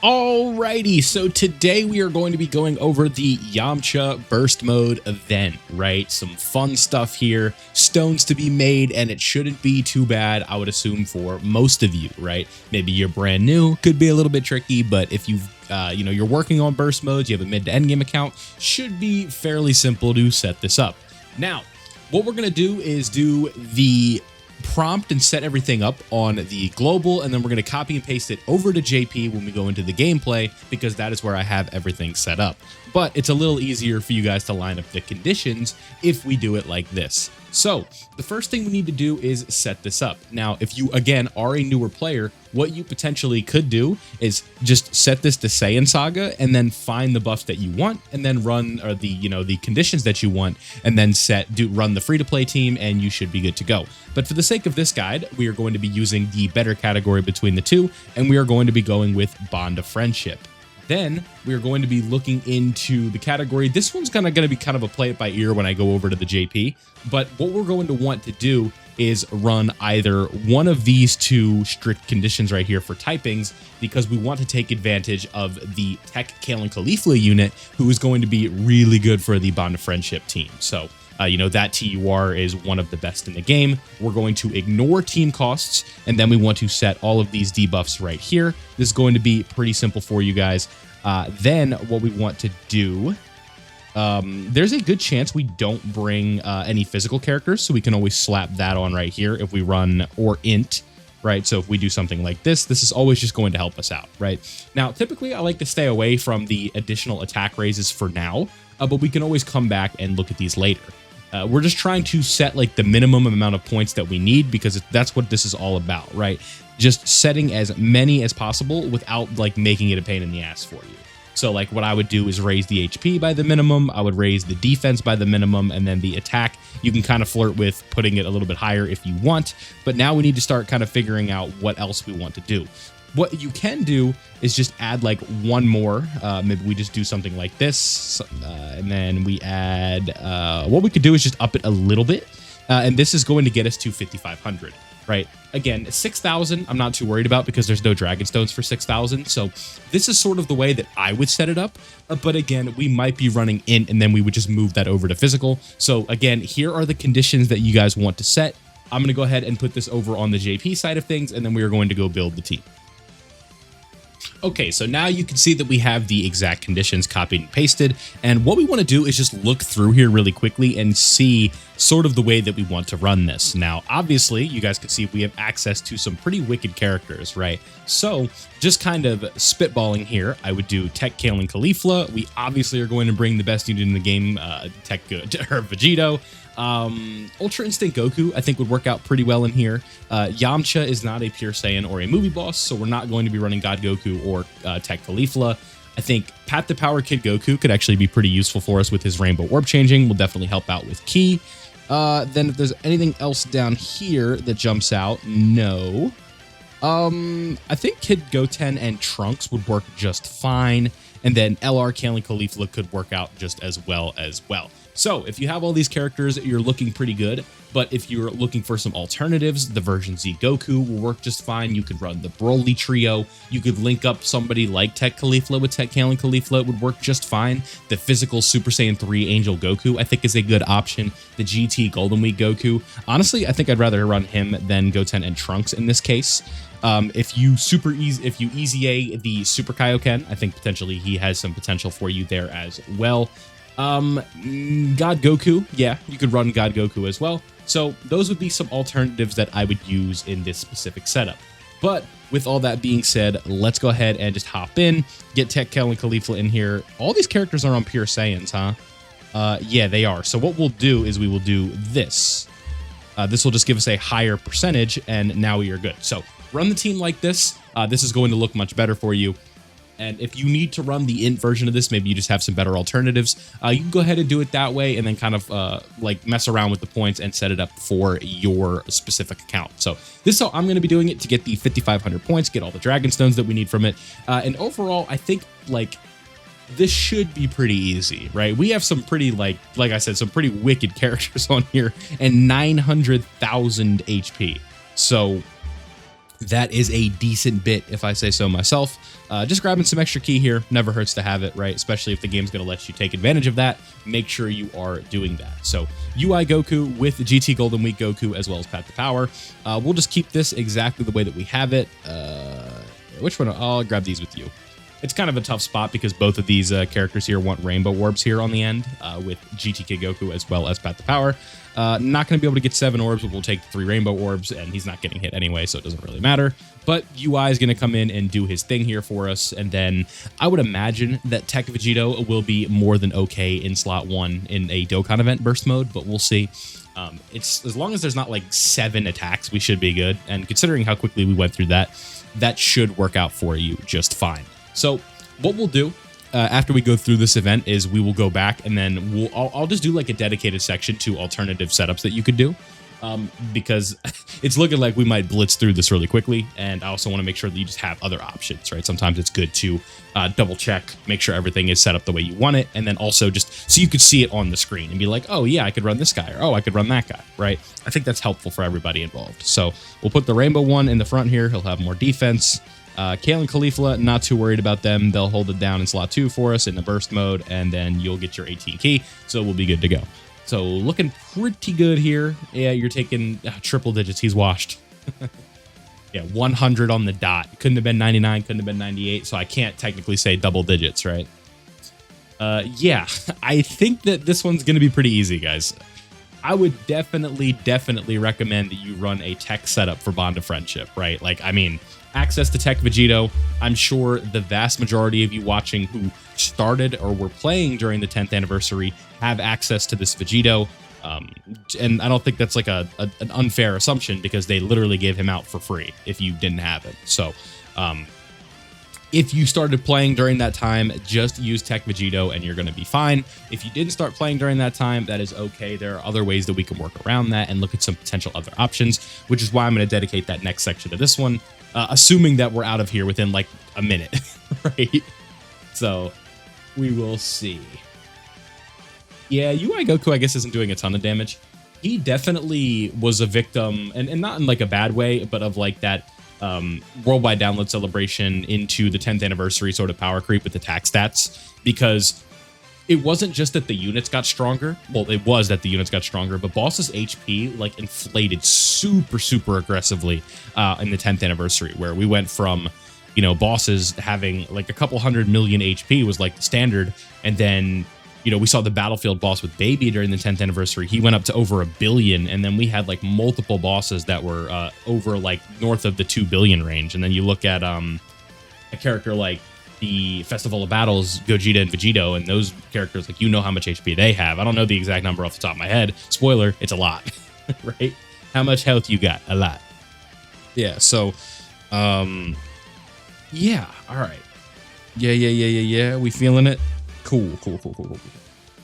Alrighty, so today we are going to be going over the YAMCHA burst mode event, right? Some fun stuff here, stones to be made, and it shouldn't be too bad, I would assume, for most of you, right? Maybe you're brand new, could be a little bit tricky, but if you've you're working on burst modes, you have a mid to end game account, should be fairly simple to set this up. Now, what we're going to do is do the prompt and set everything up on the global, and then we're going to copy and paste it over to JP when we go into the gameplay, because that is where I have everything set up. But it's a little easier for you guys to line up the conditions if we do it like this. So the first thing we need to do is set this up. Now, if you, again, are a newer player, what you potentially could do is just set this to Saiyan Saga and then find the buffs that you want and then run the conditions that you want and then run the free-to-play team, and you should be good to go. But for the sake of this guide, we are going to be using the better category between the two, and we are going to be going with Bond of Friendship. Then we are going to be looking into the category. This one's going to be kind of a play it by ear when I go over to the JP. But what we're going to want to do is run either one of these two strict conditions right here for typings, because we want to take advantage of the Tech Kale and Caulifla unit, who is going to be really good for the Bond of Friendship team. So that TUR is one of the best in the game. We're going to ignore team costs, and then we want to set all of these debuffs right here. This is going to be pretty simple for you guys. Then what we want to do, there's a good chance we don't bring any physical characters, so we can always slap that on right here if we run or int, right? So if we do something like this, this is always just going to help us out, right? Now, typically I like to stay away from the additional attack raises for now, but we can always come back and look at these later. We're just trying to set like the minimum amount of points that we need, because that's what this is all about, right? Just setting as many as possible without like making it a pain in the ass for you. So like what I would do is raise the HP by the minimum, I would raise the defense by the minimum, and then the attack, you can kind of flirt with putting it a little bit higher if you want. But now we need to start kind of figuring out what else we want to do. What you can do is just add like one more. Maybe we just do something like this, and then we add, what we could do is just up it a little bit, and this is going to get us to 5,500, right? Again, 6,000 I'm not too worried about, because there's no dragon stones for 6,000, so this is sort of the way that I would set it up. But again, we might be running int, and then we would just move that over to physical. So again, here are the conditions that you guys want to set. I'm going to go ahead and put this over on the JP side of things, and then we are going to go build the team. Okay, so now you can see that we have the exact conditions copied and pasted, and what we want to do is just look through here really quickly and see sort of the way that we want to run this. Now, obviously, you guys can see we have access to some pretty wicked characters, right? So, just kind of spitballing here, I would do Tech Kale and Caulifla. We obviously are going to bring the best unit in the game, Vegito. Ultra Instinct Goku I think would work out pretty well in here. Yamcha is not a pure Saiyan or a movie boss, so we're not going to be running God Goku or Tech Caulifla. I think Pat the Power Kid Goku could actually be pretty useful for us with his rainbow orb changing. Will definitely help out with Ki. Then if there's anything else down here that jumps out, no. I think Kid Goten and Trunks would work just fine, and then LR Kale and Caulifla could work out just as well as well. So if you have all these characters, you're looking pretty good. But if you're looking for some alternatives, the version Z Goku will work just fine. You could run the Broly trio. You could link up somebody like Tech Caulifla with Tech Kale and Caulifla. It would work just fine. The physical Super Saiyan 3 Angel Goku, I think, is a good option. The GT Golden Week Goku. Honestly, I think I'd rather run him than Goten and Trunks in this case. If you easy A the Super Kaioken, I think potentially he has some potential for you there as well. God Goku, yeah, you could run God Goku as well. So those would be some alternatives that I would use in this specific setup. But with all that being said, let's go ahead and just hop in, get Tech Kale and Caulifla in here. All these characters are on pure Saiyans, huh? Yeah, they are. So what we'll do is we will do this. This will just give us a higher percentage, and now we are good. So run the team like this. This is going to look much better for you. And if you need to run the int version of this, maybe you just have some better alternatives, you can go ahead and do it that way, and then kind of like mess around with the points and set it up for your specific account. So this is how I'm going to be doing it to get the 5,500 points, get all the dragon stones that we need from it. And overall, I think like this should be pretty easy, right? We have some pretty, like I said, some pretty wicked characters on here, and 900,000 HP. So That is a decent bit, if I say so myself. Just grabbing some extra key here never hurts to have it, right? Especially if the game's going to let you take advantage of that. Make sure you are doing that. So UI Goku with GT Golden Week Goku as well as Path to Power. We'll just keep this exactly the way that we have it. Which one? I'll grab these with you. It's kind of a tough spot because both of these characters here want rainbow orbs here on the end with GT Kid Goku as well as Path to Power. Not going to be able to get 7 orbs, but we'll take 3 rainbow orbs, and he's not getting hit anyway, so it doesn't really matter. But UI is going to come in and do his thing here for us, and then I would imagine that Tech Vegito will be more than okay in slot 1 in a Dokkan event burst mode, but we'll see. It's as long as there's not like 7 attacks, we should be good, and considering how quickly we went through that, that should work out for you just fine. So what we'll do after we go through this event is we will go back and then I'll just do like a dedicated section to alternative setups that you could do because it's looking like we might blitz through this really quickly. And I also want to make sure that you just have other options, right? Sometimes it's good to double check, make sure everything is set up the way you want it. And then also just so you could see it on the screen and be like, oh yeah, I could run this guy, or oh, I could run that guy, right? I think that's helpful for everybody involved. So we'll put the rainbow one in the front here. He'll have more defense. Kale and Caulifla, not too worried about them. They'll hold it down in slot 2 for us in the burst mode, and then you'll get your 18 key, so we'll be good to go. So looking pretty good here. Yeah, you're taking triple digits. He's washed. Yeah, 100 on the dot. Couldn't have been 99, couldn't have been 98, so I can't technically say double digits, right? Yeah, I think that this one's going to be pretty easy, guys. I would definitely recommend that you run a tech setup for Bond of Friendship, right? Like, I mean, access to Tech Vegito. I'm sure the vast majority of you watching who started or were playing during the 10th anniversary have access to this Vegito. And I don't think that's like an unfair assumption because they literally gave him out for free if you didn't have it. So, if you started playing during that time, just use Tech Vegito and you're going to be fine. If you didn't start playing during that time, that is okay. There are other ways that we can work around that and look at some potential other options, which is why I'm going to dedicate that next section to this one, assuming that we're out of here within like a minute, right? So we will see. Yeah, UI Goku, I guess, isn't doing a ton of damage. He definitely was a victim, and not in like a bad way, but of like that worldwide download celebration into the 10th anniversary sort of power creep with attack stats, because it wasn't just that the units got stronger. Well, it was that the units got stronger, but Boss's HP like inflated super aggressively in the 10th anniversary, where we went from, you know, Bosses having like a couple 100 million HP was like the standard, and then, you know, we saw the Battlefield boss with Baby during the 10th anniversary. He went up to over 1 billion, and then we had like multiple bosses that were over like north of the 2 billion range. And then you look at a character like the Festival of Battles, Gogeta and Vegito, and those characters, like, you know how much HP they have. I don't know the exact number off the top of my head. Spoiler, it's a lot, right? How much health you got? A lot. Yeah, so, yeah, all right. Yeah. We feeling it? Cool.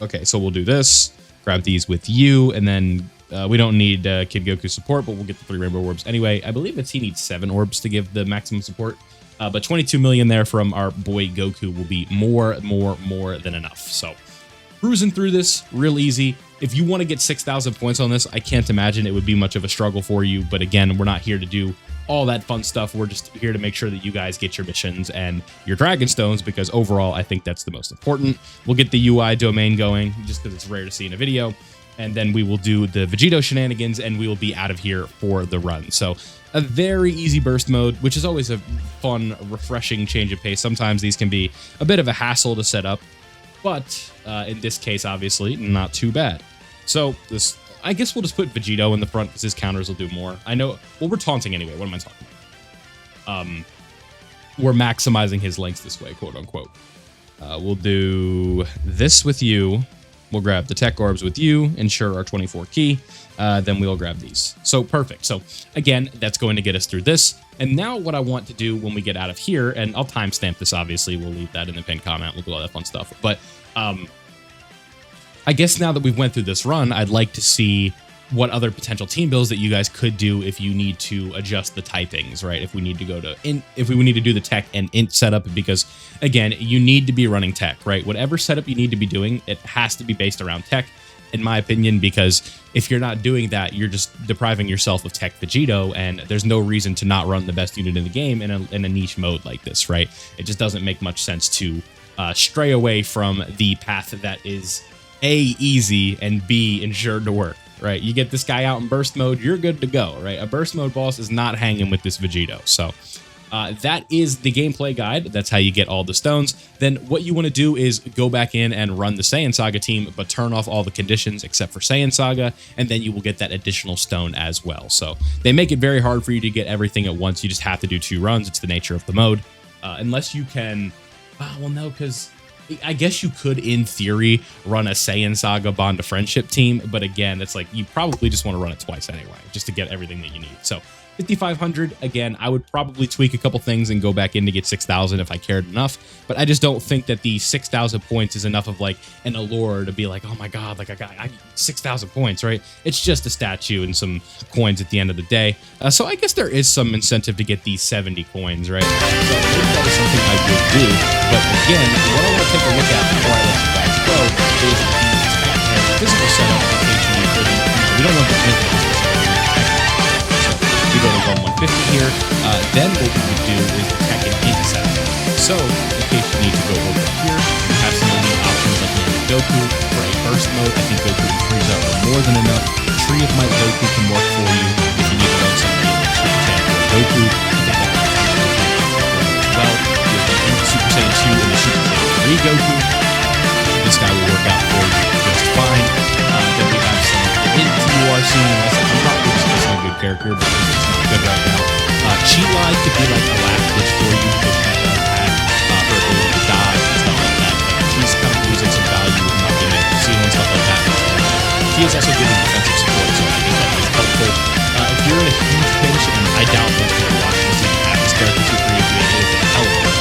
Okay, so we'll do this. Grab these with you, and then we don't need Kid Goku support, but we'll get the 3 rainbow orbs anyway. I believe he needs 7 orbs to give the maximum support, but 22 million there from our boy Goku will be more than enough. So cruising through this real easy. If you want to get 6,000 points on this, I can't imagine it would be much of a struggle for you. But again, we're not here to do all that fun stuff. We're just here to make sure that you guys get your missions and your Dragon Stones, because overall, I think that's the most important. We'll get the UI domain going just because it's rare to see in a video. And then we will do the Vegito shenanigans, and we will be out of here for the run. So a very easy burst mode, which is always a fun, refreshing change of pace. Sometimes these can be a bit of a hassle to set up, but in this case, obviously, not too bad. So this, I guess we'll just put Vegito in the front because his counters will do more. I know, well, we're taunting anyway. What am I talking about? We're maximizing his lengths this way, quote unquote. We'll do this with you. We'll grab the tech orbs with you, ensure our 24 key. Then we'll grab these. So perfect. So again, that's going to get us through this. And now what I want to do when we get out of here, and I'll timestamp this, obviously, we'll leave that in the pinned comment. We'll do all that fun stuff. But I guess now that we've went through this run, I'd like to see what other potential team builds that you guys could do if you need to adjust the typings, right? If we need to go to int, if we need to do the tech and int setup, because again, you need to be running tech, right? Whatever setup you need to be doing, it has to be based around tech. in my opinion, because if you're not doing that, you're just depriving yourself of Tech Vegito, and there's no reason to not run the best unit in the game in a niche mode like this, right? It just doesn't make much sense to stray away from the path that is A, easy, and B, ensured to work, right? You get this guy out in burst mode, you're good to go, right? A burst mode boss is not hanging with this Vegito. So that is the gameplay guide. That's how you get all the stones. Then what you want to do is go back in and run the Saiyan Saga team, but turn off all the conditions except for Saiyan Saga, and then you will get that additional stone as well. So they make it very hard for you to get everything at once. You just have to do 2 runs. It's the nature of the mode. Unless you can... well, no, because I guess you could, in theory, run a Saiyan Saga Bond of Friendship team, but again, it's like you probably just want to run it twice anyway, just to get everything that you need. So 5,500, again, I would probably tweak a couple things and go back in to get 6,000 if I cared enough, but I just don't think that the 6,000 points is enough of like an allure to be like, oh my god, like I got 6,000 points, right? It's just a statue and some coins at the end of the day. So I guess there is some incentive to get these 70 coins, right? So maybe that is something I would do, but again, what I want to take a look at before I let you guys go is the physical setup in case you need further. We don't want the physical setup. We go to 150 here, then what we would do is the tech and int setup. So, in case you need to go over here, you have some elite options like Goku. For a burst mode, I think Goku frees up more than enough. Tree of Might Goku can work for you if you need to run something like Super Saiyan 4 Goku. I think that can work well. You have the Super Saiyan 2 and the Super Saiyan 3 Goku. This guy will work out for you just fine. Then we have some int URC, unless I'm probably just a good character, but it's not good right now. Chi-Lai could be like a last ditch for you because she does have her ability to dodge and stuff like that. Like, she's kind of losing some value with not getting seal and stuff like that. She is also giving defensive support, so I think that is helpful. If you're in a huge pinch, and I doubt most people watching this even have this character super easy, it is a hell of a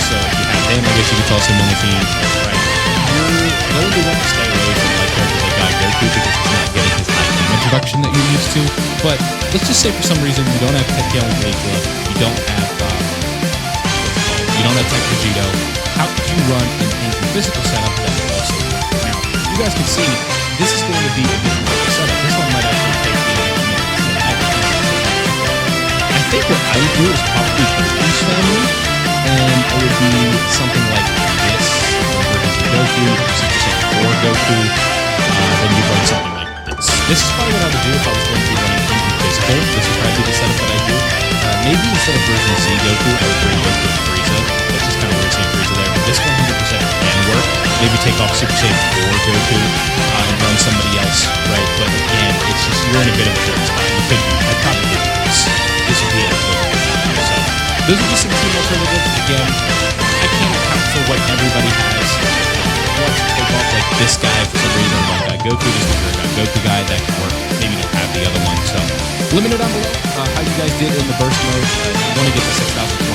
so if you have him, I guess you could toss him on the team, right? You're going to want to stay away from like characters like Goku because he's not getting his high damage reduction that you're used to. But let's just say for some reason you don't have Tech Gale and Blade Glove, you don't have Tech Vegito. How could you run an physical setup that would also work? Now, you guys can see this is going to be a bit more of a setup. This one might actually take me a minute. I think what I would do is probably Goku's family, and it would be something like this. Goku, Super Saiyan 4 Goku, then you run something like this. This is probably what I would do if I was going to be running anything physical. This would probably be the setup that I do. Maybe instead of version Z Goku, I would bring Goku and Frieza. That's just kind of weird seeing Frieza there, but this 100% can work. Maybe take off Super Saiyan 4 Goku and run somebody else, right? But again, it's just, you're in a bit of a different spot. You could do, I'd probably do this. This would be a little bit. So, those are just some team alternatives. Again, I can't account for what everybody has. Want to take off like this guy for some reason, one guy Goku, just because you're a Goku guy that can work. Maybe don't have the other one. So let me know down below how you guys did in the burst mode. If you want to get the 6,000